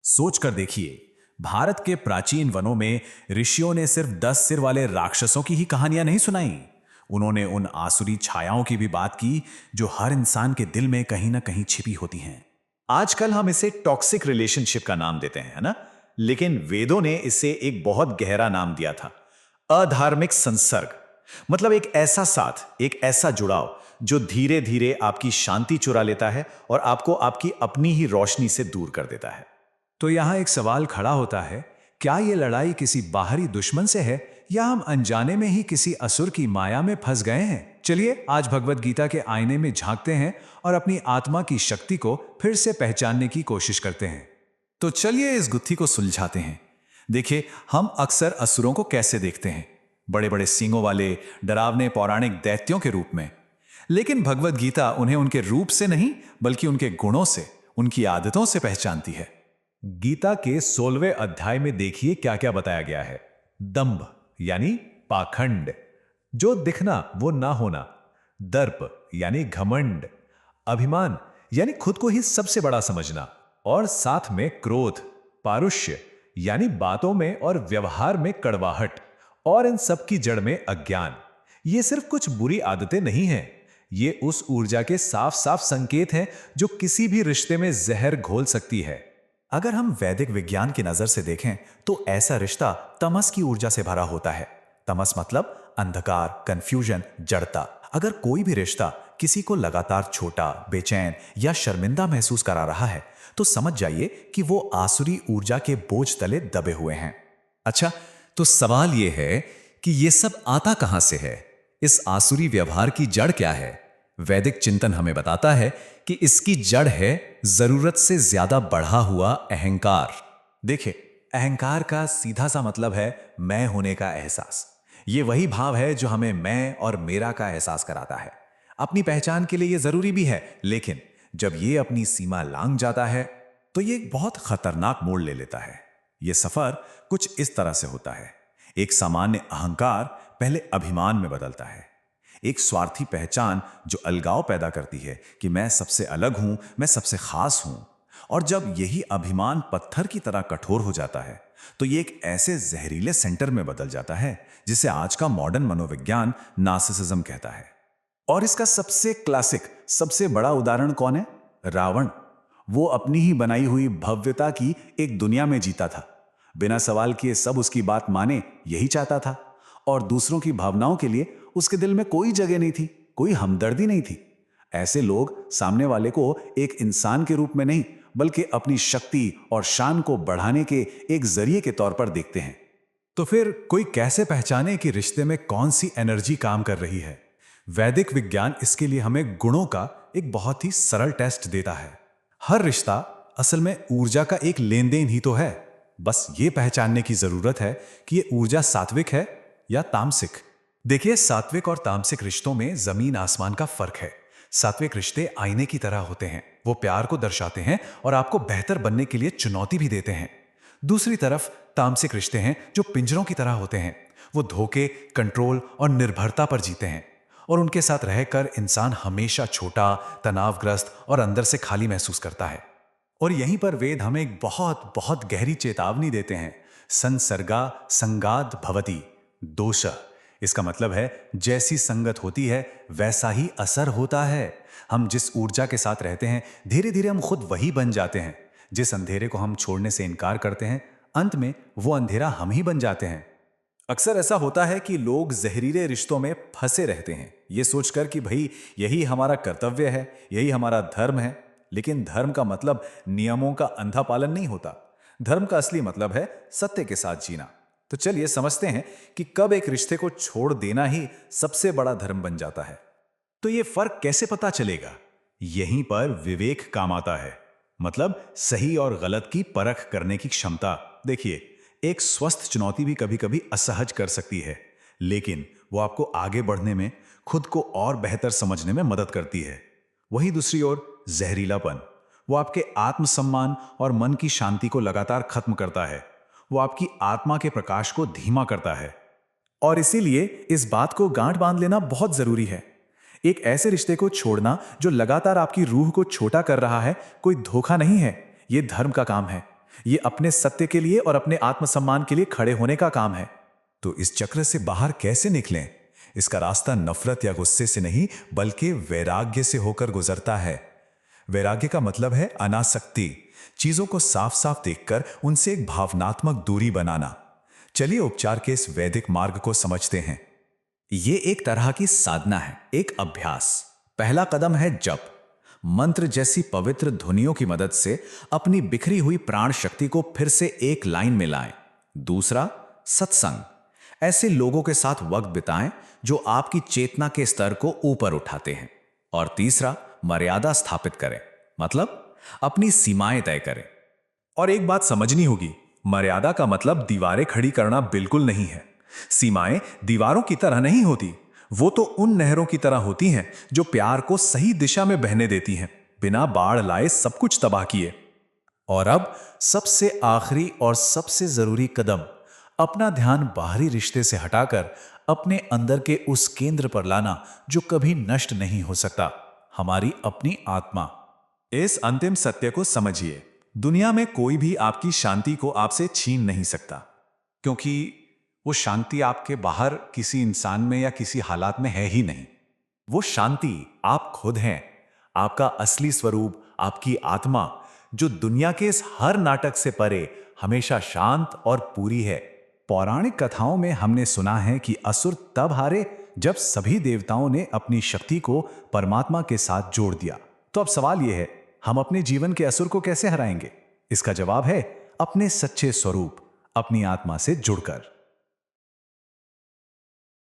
सोच कर देखिए, भारत के प्राचीन वनों में ऋषियों ने सिर्फ 10 सिर वाले राक्षसों की ही कहानियां नहीं सुनाई। उन्होंने उन आसुरी छायाओं की भी बात की जो हर इंसान के दिल में कहीं ना कहीं छिपी होती हैं। आजकल हम इसे टॉक्सिक रिलेशनशिप का नाम देते हैं, है ना? लेकिन वेदों ने इसे एक बहुत गहरा नाम दिया था, अधार्मिक संसर्ग। मतलब एक ऐसा साथ, एक ऐसा जुड़ाव जो धीरे धीरे आपकी शांति चुरा लेता है और आपको आपकी अपनी ही रोशनी से दूर कर देता है। तो यहाँ एक सवाल खड़ा होता है, क्या ये लड़ाई किसी बाहरी दुश्मन से है या हम अनजाने में ही किसी असुर की माया में फंस गए हैं? चलिए आज भगवत गीता के आईने में झांकते हैं और अपनी आत्मा की शक्ति को फिर से पहचानने की कोशिश करते हैं। तो चलिए इस गुत्थी को सुलझाते हैं। देखिए, हम अक्सर असुरों को कैसे देखते हैं, बड़े बड़े सींगों वाले डरावने पौराणिक दैत्यों के रूप में। लेकिन भगवत गीता उन्हें उनके रूप से नहीं बल्कि उनके गुणों से, उनकी आदतों से पहचानती है। गीता के 16वें अध्याय में देखिए क्या क्या बताया गया है। दंभ यानी पाखंड, जो दिखना वो ना होना। दर्प यानी घमंड। अभिमान यानी खुद को ही सबसे बड़ा समझना। और साथ में क्रोध, पारुष्य यानी बातों में और व्यवहार में कड़वाहट। और इन सब की जड़ में अज्ञान। ये सिर्फ कुछ बुरी आदतें नहीं हैं, ये उस ऊर्जा के साफ साफ संकेत हैं जो किसी भी रिश्ते में जहर घोल सकती है। अगर हम वैदिक विज्ञान की नजर से देखें तो ऐसा रिश्ता तमस की ऊर्जा से भरा होता है। तमस मतलब अंधकार, कंफ्यूजन, जड़ता। अगर कोई भी रिश्ता किसी को लगातार छोटा, बेचैन या शर्मिंदा महसूस करा रहा है तो समझ जाइए कि वो आसुरी ऊर्जा के बोझ तले दबे हुए हैं। अच्छा, तो सवाल यह है कि ये सब आता कहां से है? इस आसुरी व्यवहार की जड़ क्या है? वैदिक चिंतन हमें बताता है कि इसकी जड़ है जरूरत से ज्यादा बढ़ा हुआ अहंकार। देखिए, अहंकार का सीधा सा मतलब है मैं होने का एहसास। ये वही भाव है जो हमें मैं और मेरा का एहसास कराता है। अपनी पहचान के लिए ये जरूरी भी है, लेकिन जब ये अपनी सीमा लांघ जाता है तो ये एक बहुत खतरनाक मोड़ ले लेता है। ये सफर कुछ इस तरह से होता है। एक सामान्य अहंकार पहले अभिमान में बदलता है। एक स्वार्थी पहचान जो अलगाव पैदा करती है कि मैं सबसे अलग हूं, मैं सबसे खास हूं। और जब यही अभिमान पत्थर की तरह कठोर हो जाता है तो ये एक ऐसे जहरीले सेंटर में बदल जाता है जिसे आज का मॉडर्न मनोविज्ञान नार्सिसिज्म कहता है। और इसका सबसे क्लासिक, सबसे बड़ा उदाहरण कौन है? रावण। वो अपनी ही बनाई हुई भव्यता की एक दुनिया में जीता था। बिना सवाल किए सब उसकी बात माने, यही चाहता था। और दूसरों की भावनाओं के लिए उसके दिल में कोई जगह नहीं थी, कोई हमदर्दी नहीं थी। ऐसे लोग सामने वाले को एक इंसान के रूप में नहीं बल्कि अपनी शक्ति और शान को बढ़ाने के एक जरिए के तौर पर देखते हैं। तो फिर कोई कैसे पहचाने कि रिश्ते में कौन सी एनर्जी काम कर रही है? वैदिक विज्ञान इसके लिए हमें गुणों का एक बहुत ही सरल टेस्ट देता है। हर रिश्ता असल में ऊर्जा का एक लेन देन ही तो है। बस ये पहचानने की जरूरत है कि ये ऊर्जा सात्विक है या तामसिक। देखिए, सात्विक और तामसिक रिश्तों में जमीन आसमान का फर्क है। सात्विक रिश्ते आईने की तरह होते हैं। वो प्यार को दर्शाते हैं और आपको बेहतर बनने के लिए चुनौती भी देते हैं। दूसरी तरफ तामसिक रिश्ते हैं जो पिंजरों की तरह होते हैं। वो धोखे, कंट्रोल और निर्भरता पर जीते हैं। और उनके साथ रहकर इंसान हमेशा छोटा, तनावग्रस्त और अंदर से खाली महसूस करता है। और यहीं पर वेद हमें एक बहुत बहुत गहरी चेतावनी देते हैं। संसर्गा संगाद भवति दोष। इसका मतलब है जैसी संगत होती है वैसा ही असर होता है। हम जिस ऊर्जा के साथ रहते हैं धीरे धीरे हम खुद वही बन जाते हैं। जिस अंधेरे को हम छोड़ने से इनकार करते हैं अंत में वो अंधेरा हम ही बन जाते हैं। अक्सर ऐसा होता है कि लोग जहरीले रिश्तों में फंसे रहते हैं ये सोचकर कि भाई यही हमारा कर्तव्य है, यही हमारा धर्म है। लेकिन धर्म का मतलब नियमों का अंधा पालन नहीं होता। धर्म का असली मतलब है सत्य के साथ जीना। तो चलिए समझते हैं कि कब एक रिश्ते को छोड़ देना ही सबसे बड़ा धर्म बन जाता है। तो ये फर्क कैसे पता चलेगा? यहीं पर विवेक काम आता है। मतलब सही और गलत की परख करने की क्षमता। देखिए, एक स्वस्थ चुनौती भी कभी कभी असहज कर सकती है, लेकिन वो आपको आगे बढ़ने में, खुद को और बेहतर समझने में मदद करती है। वही दूसरी ओर जहरीलापन, वो आपके आत्मसम्मान और मन की शांति को लगातार खत्म करता है। वो आपकी आत्मा के प्रकाश को धीमा करता है। और इसीलिए इस बात को गांठ बांध लेना बहुत जरूरी है। एक ऐसे रिश्ते को छोड़ना जो लगातार आपकी रूह को छोटा कर रहा है कोई धोखा नहीं है, ये धर्म का काम है। ये अपने सत्य के लिए और अपने आत्मसम्मान के लिए खड़े होने का काम है। तो इस चक्र से बाहर कैसे निकलें? इसका रास्ता नफरत या गुस्से से नहीं, बल्कि वैराग्य से होकर गुजरता है। वैराग्य का मतलब है अनासक्ति, चीजों को साफ साफ देखकर उनसे एक भावनात्मक दूरी बनाना। चलिए उपचार के इस वैदिक मार्ग को समझते हैं। ये एक तरह की साधना है, एक अभ्यास। पहला कदम है जप। मंत्र जैसी पवित्र ध्वनियों की मदद से अपनी बिखरी हुई प्राण शक्ति को फिर से एक लाइन में लाएं। दूसरा, सत्संग। ऐसे लोगों के साथ वक्त बिताएं जो आपकी चेतना के स्तर को ऊपर उठाते हैं। और तीसरा, मर्यादा स्थापित करें, मतलब अपनी सीमाएं तय करें। और एक बात समझनी होगी, मर्यादा का मतलब दीवारें खड़ी करना बिल्कुल नहीं है। सीमाएं दीवारों की तरह नहीं होती, वो तो उन नहरों की तरह होती हैं जो प्यार को सही दिशा में बहने देती हैं, बिना बाढ़ लाए सब कुछ तबाह किए। और अब सबसे आखिरी और सबसे जरूरी कदम, अपना ध्यान बाहरी रिश्ते से हटाकर अपने अंदर के उस केंद्र पर लाना जो कभी नष्ट नहीं हो सकता, हमारी अपनी आत्मा। इस अंतिम सत्य को समझिए, दुनिया में कोई भी आपकी शांति को आपसे छीन नहीं सकता, क्योंकि वो शांति आपके बाहर किसी इंसान में या किसी हालात में है ही नहीं। वो शांति आप खुद हैं, आपका असली स्वरूप, आपकी आत्मा, जो दुनिया के इस हर नाटक से परे हमेशा शांत और पूरी है। पौराणिक कथाओं में हमने सुना है कि असुर तब हारे जब सभी देवताओं ने अपनी शक्ति को परमात्मा के साथ जोड़ दिया। तो अब सवाल यह है, हम अपने जीवन के असुर को कैसे हराएंगे? इसका जवाब है अपने सच्चे स्वरूप, अपनी आत्मा से जुड़कर।